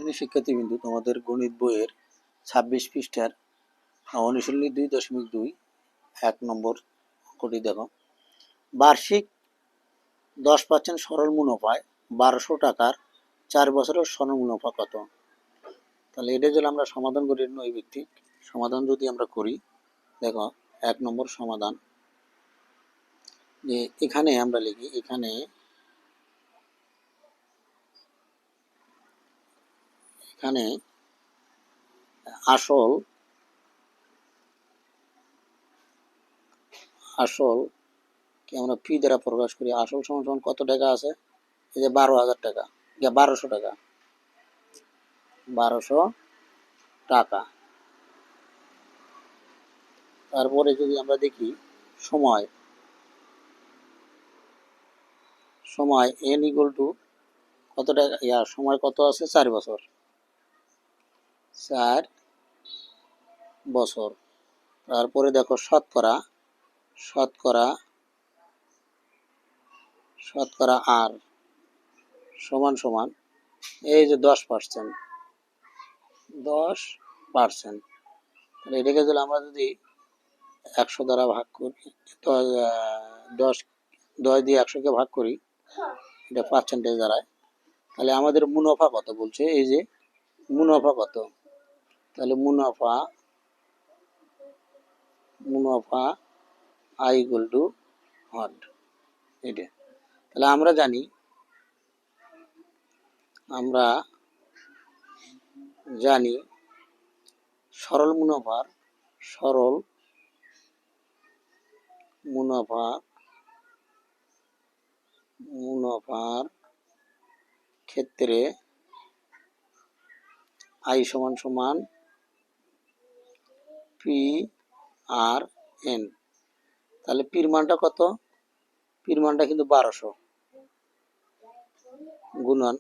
শ্রেণী শিক্ষার্থীবৃন্দু, তোমাদের গণিত বইয়ের ২৬ পৃষ্ঠার অনুশীলনী ২.২ ১ নম্বর অঙ্কটি দেখো। বার্ষিক 10% সরল মুনাফায় ১২০০ টাকার 4 বছরের সরল মুনাফা কত? তাহলে এটা যদি আমরা সমাধান করি, নৈর্ব্যক্তিক সমাধান যদি আমরা করি, দেখো ১ নম্বর সমাধান, যে এখানে আমরা লিখি, এখানে আসল কি আমরা পি দ্বারা প্রকাশ করি। আসল সমান কত টাকা আছে? এই যে ১২,০০০ টাকা, ১২০০ টাকা, ১২০০ টাকা। তারপরে যদি আমরা দেখি সময় এন ইকুয়াল টু কত টাকা, সময় কত আছে? 4 বছর, 4 বছর। তারপরে দেখো শতকরা আর সমান এই যে 10%, তাহলে এটাকে যদি আমরা যদি 100 দ্বারা ভাগ করি, 10 দিয়ে 100কে ভাগ করি, এটা পার্সেন্টেজ দাঁড়ায়। তাহলে আমাদের মুনাফা কত বলছে, এই যে মুনাফা কত, তাহলে মুনাফা আই ইকুয়াল টু হোয়াট, এটা। তাহলে আমরা জানি সরল মুনাফার ক্ষেত্রে আই সমান পি আর এন। তাহলে পির মানটা কত? পির মানটা কিন্তু ১২০০ গুণন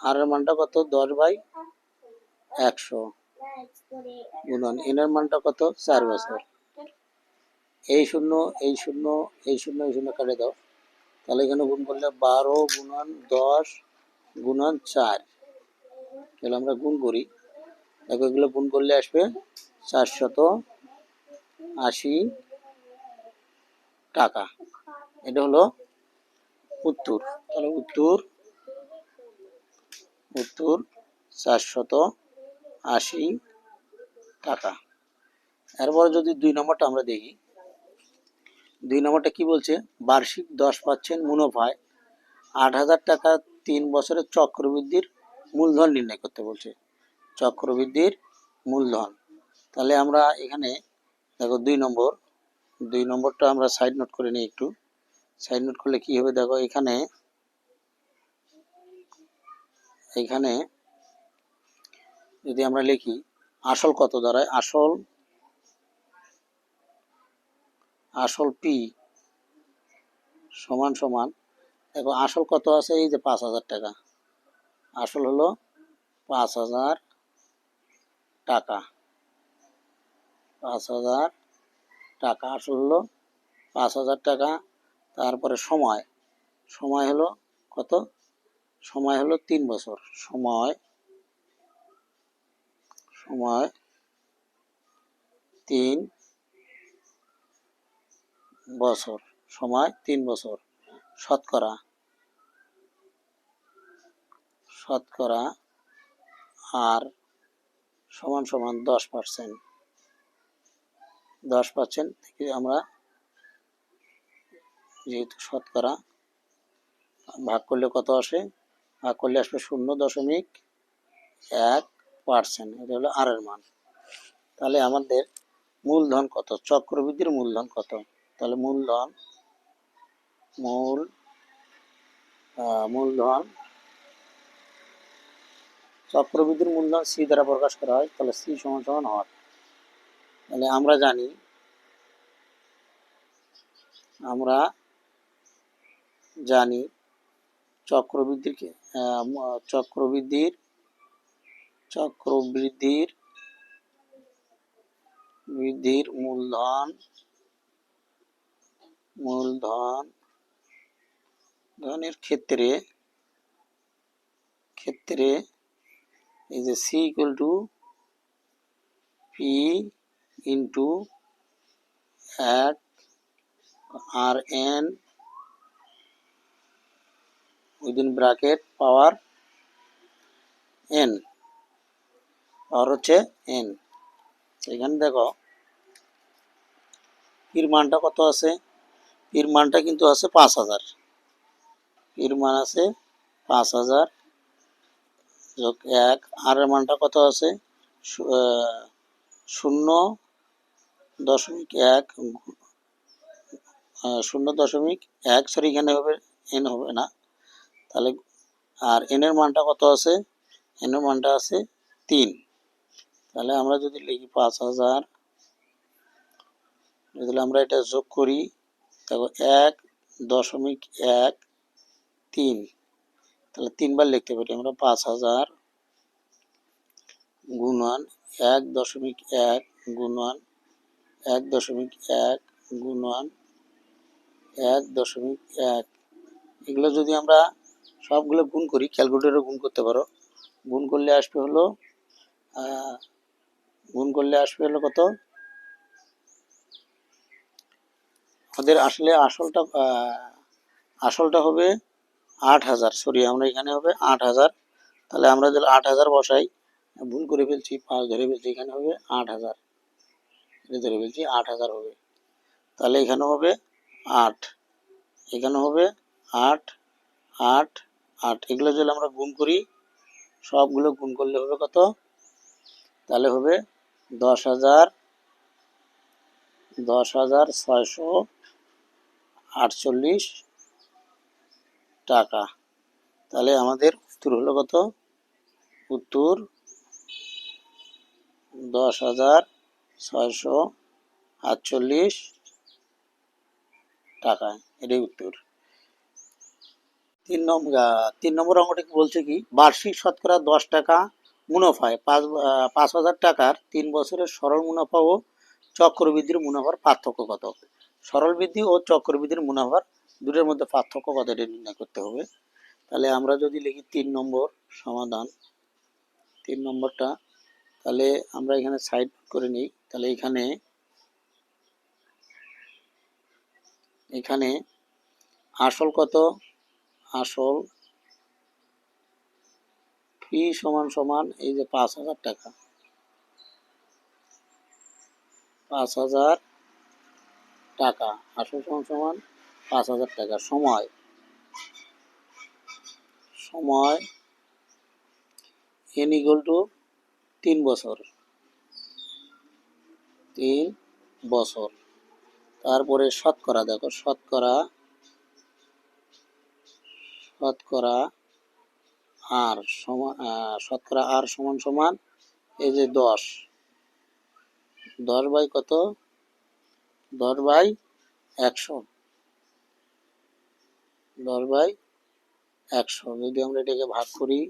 আর এর মানটা কত? 10/100 গুণন এনের মানটা কত? 4 বছর। এই শূন্য কেটে দাও, তাহলে এখানে গুণ করলে 12 গুণন 10 গুণন 4, তাহলে আমরা গুণ করি, দেখো এগুলো গুণ করলে আসবে 480 টাকা। এটা হলো উত্তর। তাহলে উত্তর 480 টাকা। এরপরে যদি 2 নম্বরটা আমরা দেখি, 2 নম্বরটা কি বলছে? বার্ষিক 10% মুনাফায় ৮,০০০ টাকা 3 বছরের চক্রবৃদ্ধির মূলধন নির্ণয় করতে বলছে। চক্রবৃদ্ধির মূলধন। তাহলে আমরা এখানে দেখো 2 নম্বরটা আমরা সাইড নোট করে নিই একটু। সাইড নোট করলে কি হবে দেখো, এখানে যদি আমরা লিখি আসল কত দাঁড়ায়, আসল পি সমান দেখো আসল কত আছে? এই যে ৫,০০০ টাকা, আসল হলো ৫,০০০ টাকা, ৫,০০০ টাকা, আসল হলো ৫,০০০ টাকা। তারপরে সময় হলো কত? সময় হলো 3 বছর, সময় 3 বছর, সময় 3 বছর। শতকরা আর সমান 10%, 10% থেকে আমরা যেহেতু শতকরা ভাগ করলে কত আসে? ভাগ করলে আসবে 0.1%, এটা হলো আর এর মান। তাহলে আমাদের মূলধন কত? চক্রবৃদ্ধির মূলধন কত? তাহলে মূলধন চক্রবৃদ্ধির মূলধন সি দ্বারা প্রকাশ করা হয়। তাহলে সি সমান হট। তাহলে আমরা জানি চক্রবৃদ্ধির মূলধনের ক্ষেত্রে এই যে c equal to p into এক r n within bracket power n, power হচ্ছে এন। এখানে দেখো পির মানটা কত আছে, পির মানটা কিন্তু আছে 5000, পির মান আছে 5000 যোগ 1, আর এর মানটা কত আছে 0.1, 0.1, সরি এখানে হবে এন হবে না তাহলে, আর এন এর মানটা কত আছে, এন এর মানটা আছে 3। তাহলে আমরা যদি লিখি 5000, যদি আমরা এটা যোগ করি দেখো 1.13, তাহলে 3 বার লিখতে পারি আমরা 5000 গুণন 1.1 গুণন 1.1 গুণন 1.1, এগুলো যদি আমরা সবগুলো গুণ করি, ক্যালকুলেটরে গুণ করতে পারো, গুণ করলে আসবে হলো কত, আমাদের আসলে আসলটা হবে 8000, সরি আমরা এখানে হবে 8000। তাহলে আমরা যদি 8000 বসাই, ভুল করে ফেলছি 5 ধরে ফেলছি, এখানে হবে 8000, ধরে ফেলছি 8000 হবে। তাহলে এখানে হবে 8, এখানে হবে 8, 8, 8, এগুলো যদি আমরা গুণ করি, সবগুলো গুণ করলে হবে কত, তাহলে হবে 10,648 টাকা। তাহলে আমাদের উত্তর হলো কত, উত্তর 10,648 টাকা, এটাই উত্তর। 3 নম্বর অঙ্কটা কি বলছে কি, বার্ষিক শতকরা 10 টাকা মুনাফায় 5,000 টাকার 3 বছরের সরল মুনাফা ও চক্রবৃদ্ধির মুনাফার পার্থক্য কত। সরল বৃদ্ধি ও চক্রবৃদ্ধির মুনাফার দুটোর মধ্যে পার্থক্য কত, এটা নির্ণয় করতে হবে। তাহলে আমরা যদি লিখি 3 নম্বর সমাধান, 3 নম্বরটা, তাহলে আমরা এখানে সাইড করে নিই। তাহলে এখানে আসল কত, আসল পি সমান এই যে 5,000 টাকা, 5,000 টাকা, আসল সমান 5,000 টাকা। সময় এন ইকুয়াল টু 3 বছর, 3 বছর। তারপরে শতকরা, দেখো শতকরা আর সমান এই যে 10 বাই কত, 10 বাই 100, 10 বাই 100। যদি আমরা এটাকে ভাগ করি,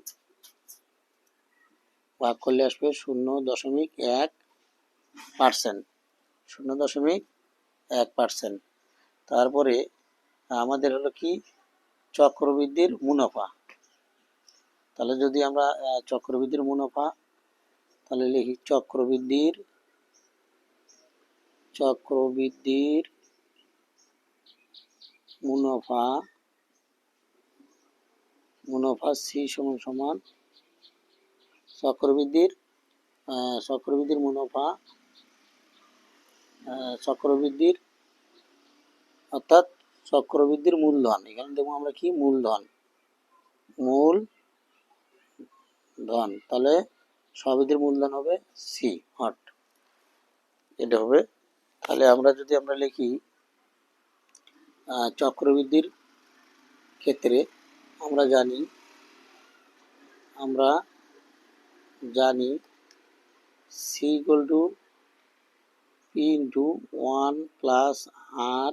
ভাগ করলে আসবে 0.1%, 0.1%। তারপরে আমাদের হলো কি, চক্রবৃদ্ধির মুনাফা। তাহলে যদি আমরা চক্রবৃদ্ধির মুনাফা, তাহলে লিখি চক্রবৃদ্ধির মুনাফা সি সমান চক্রবৃদ্ধির মুনাফা, অর্থাৎ চক্রবৃদ্ধির মূলধন। এখানে দেখবো আমরা কি, মূলধন, তাহলে সবৃদ্ধির মূলধন হবে সি হট, এটা হবে। তাহলে আমরা লিখি চক্রবৃদ্ধির ক্ষেত্রে আমরা জানি c equal to p into 1 plus r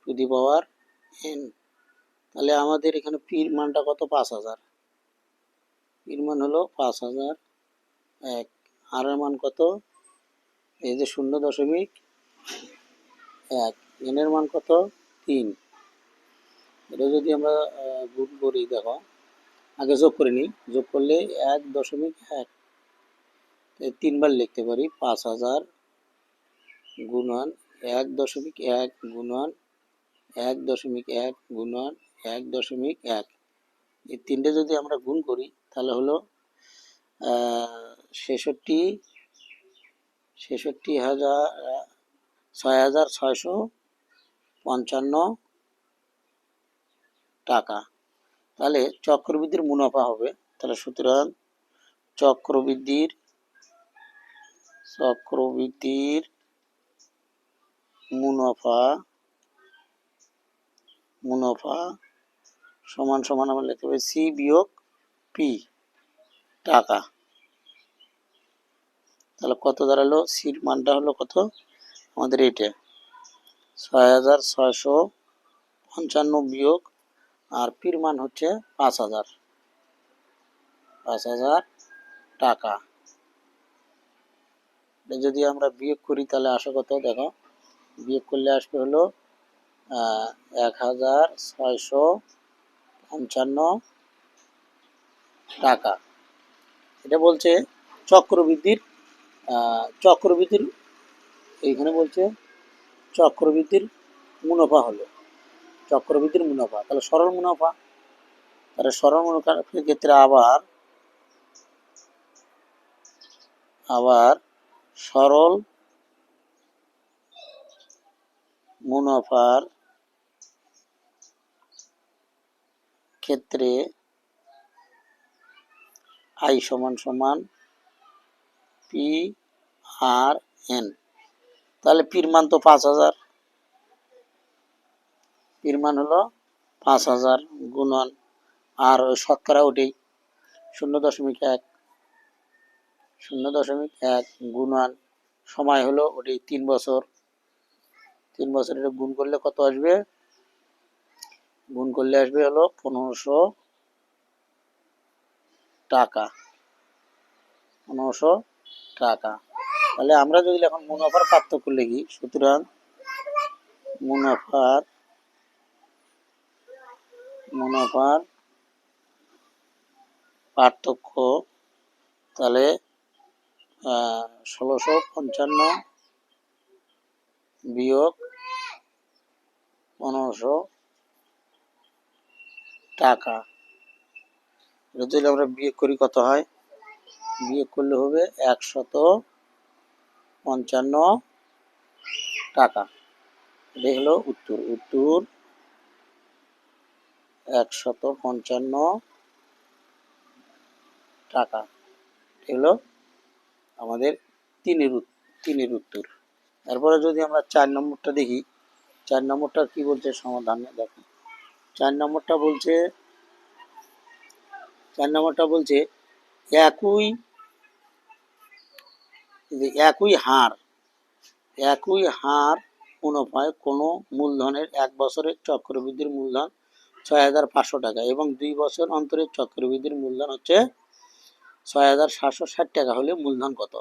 to the power n. তাহলে আমাদের এখানে পির মানটা কত, 5,000, পির মান হলো 5,000, আর এর মান কত, এই যে 0.1, এন এর মান কত 3। এটা যদি আমরা গুণ করি, দেখো আগে যোগ করে নিই, যোগ করলে 1.1, 3বার লিখতে পারি 5000 গুণন 1.1 গুণন 1.1 গুণন 1.1। এই তিনটে যদি আমরা গুণ করি তাহলে হলো 66,655 টাকা। তাহলে চক্রবৃদ্ধির মুনাফা হবে, তাহলে সুতরাং চক্রবৃদ্ধির মুনাফা সমান সমান আমরা লিখতে পারি সি বিয়োগ পি টাকা। তাহলে কত দাঁড়ালো, সির মানটা হলো কত আমাদের, এটা 6655 বিয়োগ আর পির মান হচ্ছে 5000 টাকা। যদি আমরা বিয়োগ করি তাহলে আসে কত, দেখো বিয়োগ করলে আসবে হলো 1655 টাকা। এটা বলছে চক্রবৃদ্ধির এইখানে বলছে চক্রবৃদ্ধির মুনাফা হলো, চক্রবৃদ্ধির মুনাফা। তাহলে সরল মুনাফা, তাহলে সরল মুনাফার ক্ষেত্রে আবার সরল মুনাফার ক্ষেত্রে আই সমান সমান পি আর এন। তাহলে পির মান তো 5000, পির মান হলো 5000 গুণন আর ওই শতকরা ওটাই 0.1 গুণন সময় হলো ওটাই 3 বছর। 3 বছর এটা গুণ করলে কত আসবে, গুণ করলে আসবে হলো 1500 টাকা, 1500 টাকা। তাহলে আমরা যদি এখন মুনাফার পার্থক্য লিখি, সুতরাং মুনাফার পার্থক্য, তাহলে 1655 বিয়োগ 1500 টাকা। এটা যদি আমরা বিয়োগ করি কত হয়, বিয়োগ করলে হবে 155 টাকা। এটা হলো উত্তর 155 টাকা। এগুলো আমাদের তিনের উত্তর। এরপরে যদি আমরা 4 নম্বরটা দেখি, 4 নম্বরটা কি বলছে সমাধানে, দেখো 4 নম্বরটা বলছে একই হার মুনাফায় কোনো মূলধনের 1 বছরের চক্রবৃদ্ধির মূলধন 6500 টাকা এবং 2 বছর অন্তরের চক্রবৃদ্ধির মূলধন হচ্ছে 6760 টাকা হলে মূলধন কত।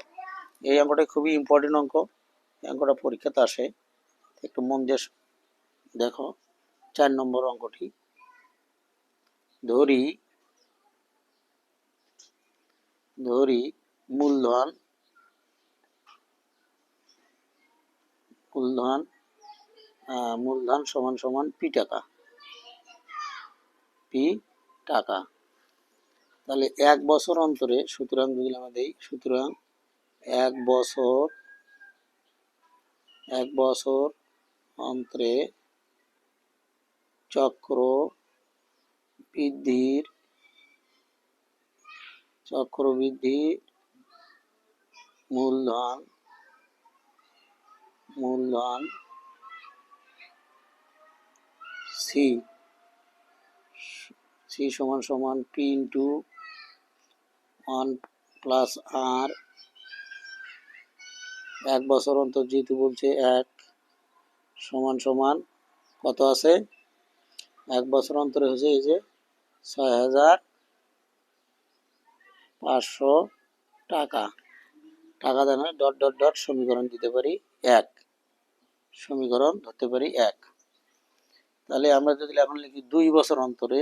এই অঙ্কটা খুবই ইম্পর্টেন্ট অঙ্ক, এই অঙ্কটা পরীক্ষাতে আসে, একটু মন দিয়ে দেখো। 4 নম্বর অঙ্কটি, ধরি মূলধন সমান সমান পি টাকা। তাহলে 1 বছর অন্তরে, সুতরাং যদি আমরা দেই, সুতরাং 1 বছর অন্তরে চক্রবৃদ্ধি মূলধন সি সমান সমান পি ইন্টু 1 প্লাস আর। 1 বছর অন্তর যেহেতু বলছে 1 সমান সমান কত আছে, 1 বছর অন্তরে হচ্ছে এই যে 6500 টাকা। টাকা দেন ডট ডট ডট সমীকরণ দিতে পারি 1, সমীকরণ ধরতে পারি 1। তাহলে আমরা যদি এখন লিখি 2 বছর অন্তরে,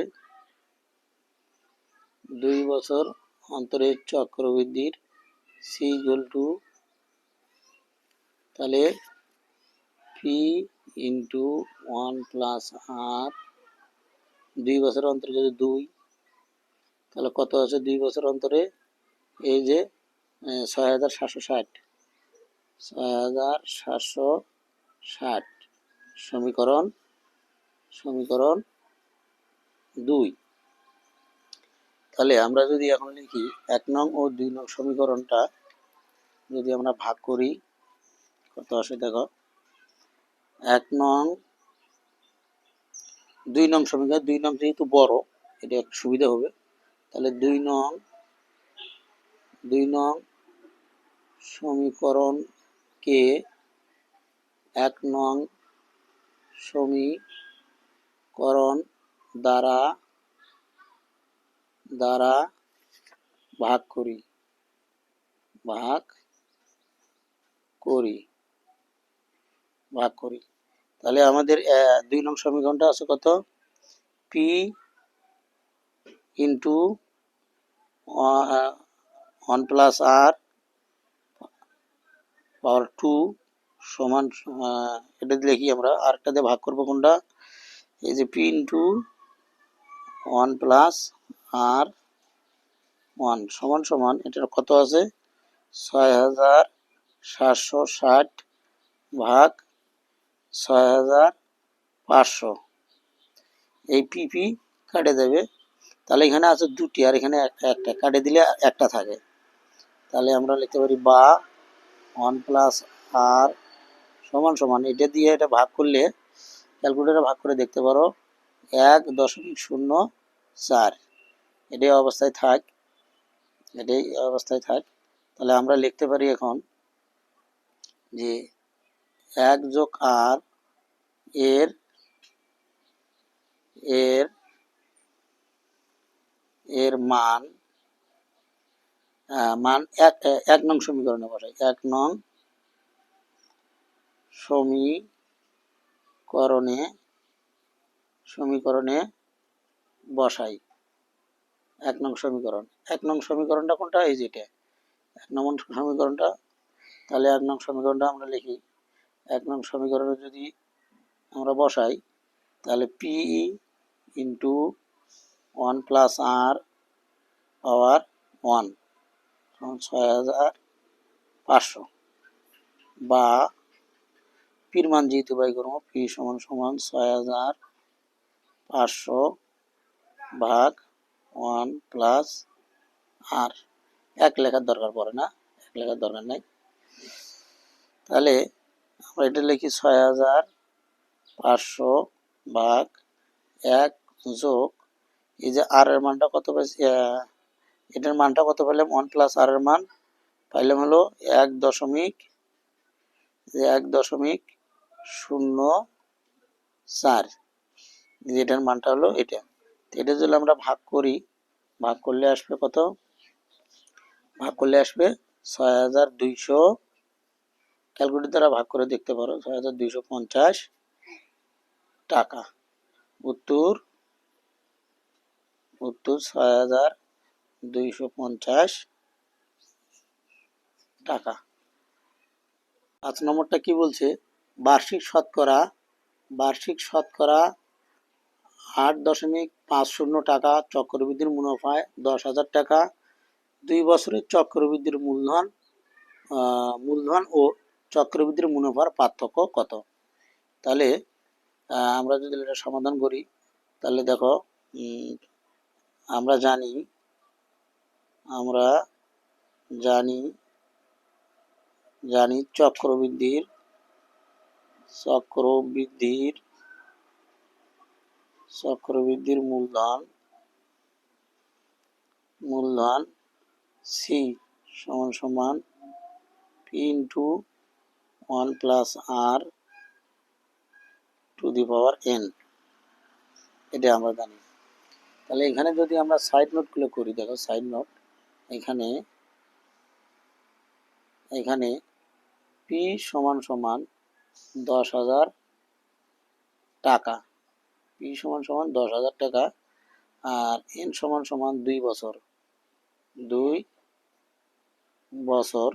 2 বছর অন্তরে চক্রবৃদ্ধির সি ইকুয়াল টু, তাহলে পি ইন্টু 1 প্লাস আর, 2 বছর অন্তরে যদি 2, তাহলে কত আছে 2 বছর অন্তরে? এই যে 6760, 6760 সমীকরণ 2। তাহলে আমরা যদি এখন লিখি 1 নং ও 2 নং সমীকরণটা যদি আমরা ভাগ করি, কত আসে দেখো। 1 নং 2 নং সমীকরণ, 2 নং যেহেতু বড় এটা একটু সুবিধা হবে, তাহলে 2 নং সমীকরণকে 1 নং সমীকরণ দ্বারা ভাগ করি। তাহলে আমাদের 2 নং সমীকরণটা আছে কত? পি ইন্টু 1 প্লাস আর পাওয়ার 2 সমান, এটা লিখি আমরা, আরেকটা দিয়ে ভাগ করবো কোনটা? এই যে পি ইন্টু 1 প্লাস আর 1 সমান এটার কত আছে? 6760 ভাগ 6500। এই পিপি কাটে দেবে, তাহলে এখানে আছে 2টি আর এখানে একটা, কাটে দিলে একটা থাকে। তাহলে আমরা লিখতে পারি বা 1 প্লাস আর সমান এটা দিয়ে এটা ভাগ করলে, ক্যালকুলেটরে ভাগ করে দেখতে পারো 1.04। এটাই অবস্থায় থাক। তাহলে আমরা লিখতে পারি এখন যে 1 যোগ আর এর মান 1 নং সমীকরণে বসাই। 1 নং সমীকরণে বসাই। 1 নং সমীকরণ, 1 নং সমীকরণটা কোনটা? এই যেটা 1 নং সমীকরণটা। তাহলে 1 নং সমীকরণটা আমরা লিখি। 1 নং সমীকরণে যদি আমরা বসাই, তাহলে পি ইন্টু 1 প্লাস আর পাওয়ার 1 6500, বা পির মান যেহেতু বাই করবো, পি সমান 6500 ভাগ 1 প্লাস আর। 1 লেখার দরকার পড়ে না, 1 লেখার দরকার নাই। তাহলে আমরা এটা লিখি 6500 ভাগ 1 যোগ, এই যে আর এর মানটা কত পাইছি, এটার মানটা কত পেলাম? 1 প্লাস আর এর মান পাইলাম হলো 1.04। এটার মানটা হলো এটা। এটা যদি আমরা ভাগ করি, ভাগ করলে আসবে কত? ভাগ করলে আসবে 6200। ক্যালকুলেটর দ্বারা ভাগ করে দেখতে পারো, 6250 টাকা। উত্তর 6250 টাকা। 5 নম্বরটা কি বলছে? বার্ষিক শতকরা 8.50 টাকা চক্রবৃদ্ধির মুনাফায় 10,000 টাকা। 2 বছরের চক্রবৃদ্ধির মূলধন ও চক্রবৃদ্ধির মুনাফার পার্থক্য কত? তাহলে আমরা যদি এটা সমাধান করি, তাহলে দেখো, আমরা জানি চক্রবৃদ্ধির মূলধন সি সমান p into 1 plus r to the power n. এটা আমরা জানি। তাহলে এখানে যদি আমরা সাইড নোটগুলো করি, দেখো সাইড নোট, এখানে পি সমান 10,000 টাকা, পি সমান 10,000 টাকা, আর n সমান সমান 2 বছর, 2 বছর,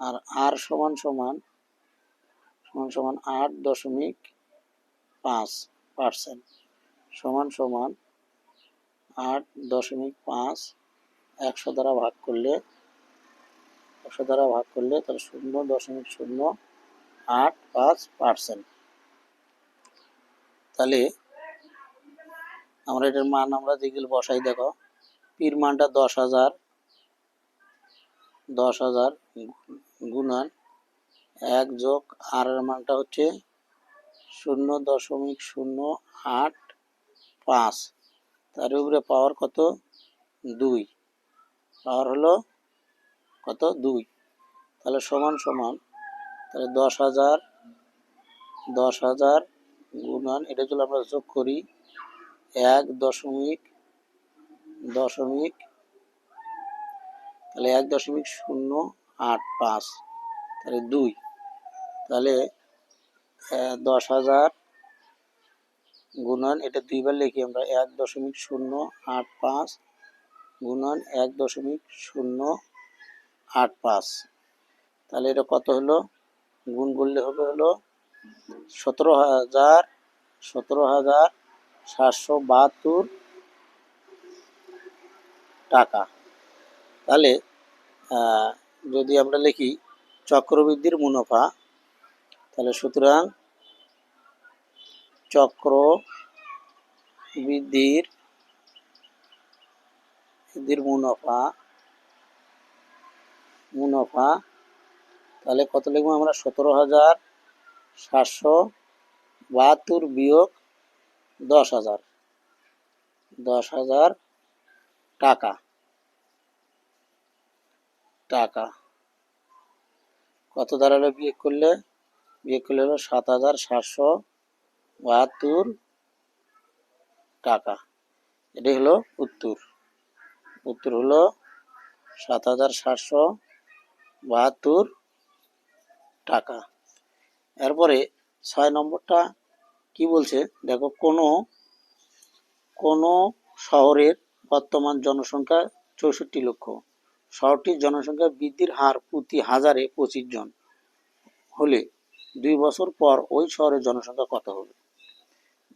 আর r সমান সমান 8.5%, সমান সমান 8.5 100 দ্বারা ভাগ করলে তাহলে 0.085%। তাহলে আমরা এটার মান আমরা যেগুলো বসাই, দেখো পির মানটা 10,000 গুণন 1 যোগ আর এর মানটা হচ্ছে 0.085, তার উপরে পাওয়ার কত 2, পাওয়ার হলো কত 2, তাহলে সমান সমান তাহলে 10,000 গুণন এটা যদি আমরা যোগ করি 1.0 তাহলে 1.085 তাহলে 2, তাহলে 10,000 গুণন এটা দুইবার লিখি আমরা 1.085 গুণন 1.085, তাহলে এটা কত হলো, গুণ করলে হবে হলো 17,772 টাকা। তাহলে যদি আমরা লিখি চক্রবৃদ্ধির মুনাফা, তাহলে সুতরাং চক্রবৃদ্ধির মুনাফা তাহলে কত লিখবো আমরা 17,772 বিয়োগ 10,000 টাকা কত দাঁড়ালো বিয়োগ করলে হলো 7,772 টাকা। এটাই হলো উত্তর হলো 7,772 টাকা। এরপরে 6 নম্বরটা কি বলছে দেখো, কোন শহরের বর্তমান জনসংখ্যা 64 লক্ষ, শহরটির জনসংখ্যা বৃদ্ধির হার প্রতি হাজারে 25 জন হলে 2 বছর পর ওই শহরের জনসংখ্যা কত হবে।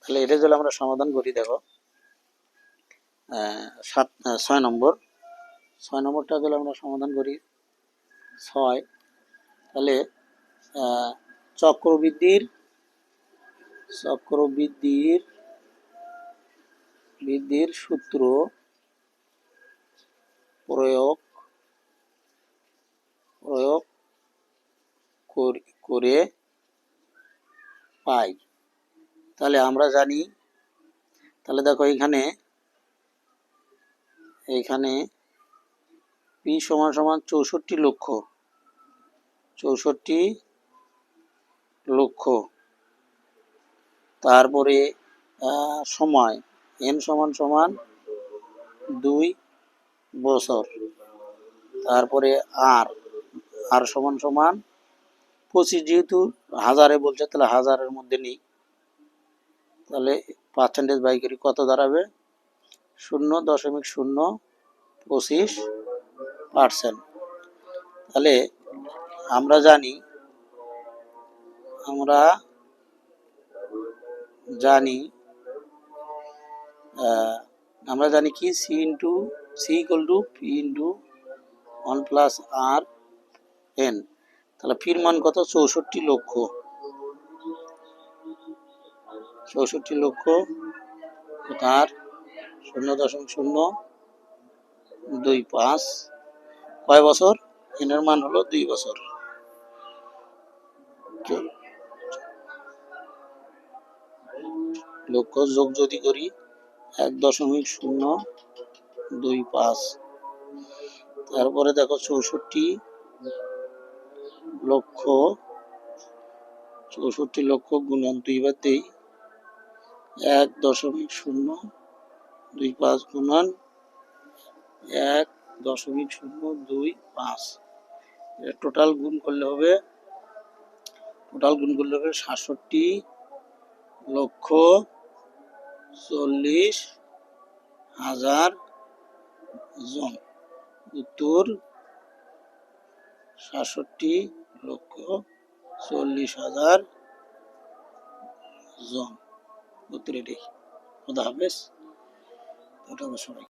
তাহলে এটা যদি আমরা সমাধান করি, দেখো 6 নম্বরটা যদি আমরা সমাধান করি 6, তাহলে চক্রবৃদ্ধির সূত্র প্রয়োগ করে পাই। তাহলে আমরা জানি, তাহলে দেখো এখানে পি সমান সমান 64 লক্ষ, তারপরে সময় n সমান সমান 2 বছর, তারপরে আর সমান সমান 25, যেহেতু হাজারে বলছে তাহলে হাজারের মধ্যে নেই, তাহলে পার্সেন্টেজ বাই করি কত দাঁড়াবে 0.025%। তাহলে আমরা জানি কি c equal to p into 1 plus r n। তাহলে ফির মান কত 64 লক্ষ, 64 লক্ষ তার 0.025 কয় বছর, n এর মান হলো 2 বছর। লক্ষ যোগ যদি করি 1.025, তারপরে দেখো 64 লক্ষ গুণন 2 বার দেই 1.025 গুণন 1.025, টোটাল গুণ করলে হবে 67,40,000 হাজার জন, উত্তর 67,40,000 জন। উত্তর এটাই। খোদা হাফেজ। সবাই।